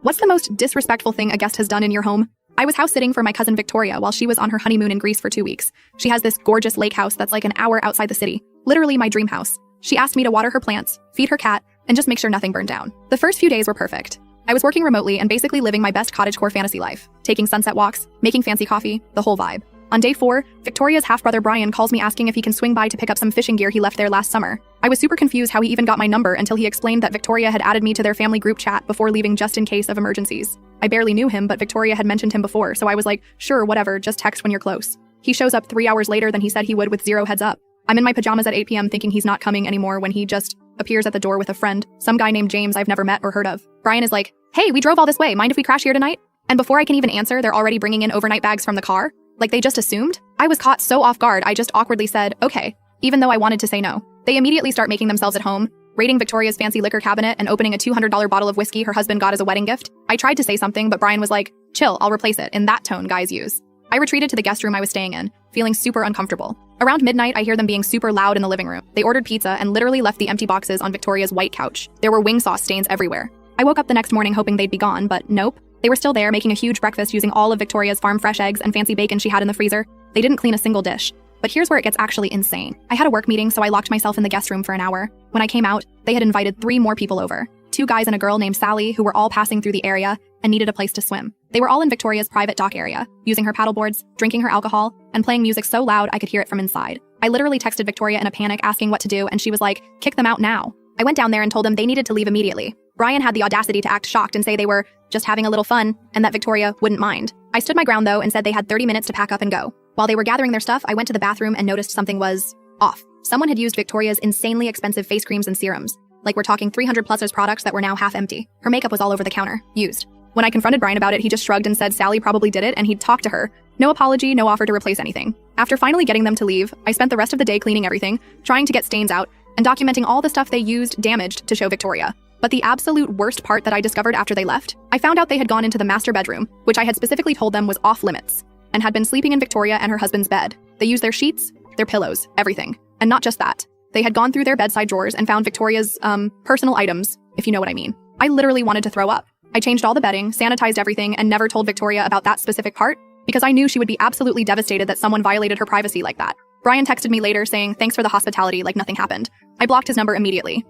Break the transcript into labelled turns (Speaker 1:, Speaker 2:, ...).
Speaker 1: What's the most disrespectful thing a guest has done in your home? I was house sitting for my cousin Victoria while she was on her honeymoon in Greece for 2 weeks. She has this gorgeous lake house that's like an hour outside the city. Literally my dream house. She asked me to water her plants, feed her cat, and just make sure nothing burned down. The first few days were perfect. I was working remotely and basically living my best cottagecore fantasy life, taking sunset walks, making fancy coffee, the whole vibe. On day 4, Victoria's half-brother Brian calls me asking if he can swing by to pick up some fishing gear he left there last summer. I was super confused how he even got my number until he explained that Victoria had added me to their family group chat before leaving just in case of emergencies. I barely knew him, but Victoria had mentioned him before, so I was like, sure, whatever, just text when you're close. He shows up 3 hours later than he said he would with 0 heads up. I'm in my pajamas at 8 p.m. thinking he's not coming anymore when he just appears at the door with a friend, some guy named James I've never met or heard of. Brian is like, hey, we drove all this way, mind if we crash here tonight? And before I can even answer, they're already bringing in overnight bags from the car. Like they just assumed? I was caught so off guard, I just awkwardly said, okay, even though I wanted to say no. They immediately start making themselves at home, raiding Victoria's fancy liquor cabinet and opening a $200 bottle of whiskey her husband got as a wedding gift. I tried to say something, but Brian was like, chill, I'll replace it, in that tone guys use. I retreated to the guest room I was staying in, feeling super uncomfortable. Around midnight, I hear them being super loud in the living room. They ordered pizza and literally left the empty boxes on Victoria's white couch. There were wing sauce stains everywhere. I woke up the next morning hoping they'd be gone, but nope. They were still there making a huge breakfast using all of Victoria's farm fresh eggs and fancy bacon she had in the freezer. They didn't clean a single dish. But here's where it gets actually insane. I had a work meeting, so I locked myself in the guest room for an hour. When I came out, they had invited 3 more people over. 2 guys and a girl named Sally who were all passing through the area and needed a place to swim. They were all in Victoria's private dock area, using her paddle boards, drinking her alcohol, and playing music so loud I could hear it from inside. I literally texted Victoria in a panic asking what to do, and she was like, kick them out now. I went down there and told them they needed to leave immediately. Brian had the audacity to act shocked and say they were just having a little fun and that Victoria wouldn't mind. I stood my ground though and said they had 30 minutes to pack up and go. While they were gathering their stuff, I went to the bathroom and noticed something was off. Someone had used Victoria's insanely expensive face creams and serums. Like we're talking 300+ products that were now half empty. Her makeup was all over the counter, used. When I confronted Brian about it, he just shrugged and said Sally probably did it and he'd talk to her. No apology, no offer to replace anything. After finally getting them to leave, I spent the rest of the day cleaning everything, trying to get stains out, and documenting all the stuff they used damaged to show Victoria. But the absolute worst part that I discovered after they left, I found out they had gone into the master bedroom, which I had specifically told them was off limits, and had been sleeping in Victoria and her husband's bed. They used their sheets, their pillows, everything. And not just that. They had gone through their bedside drawers and found Victoria's, personal items, if you know what I mean. I literally wanted to throw up. I changed all the bedding, sanitized everything, and never told Victoria about that specific part, because I knew she would be absolutely devastated that someone violated her privacy like that. Brian texted me later saying, thanks for the hospitality, like nothing happened. I blocked his number immediately.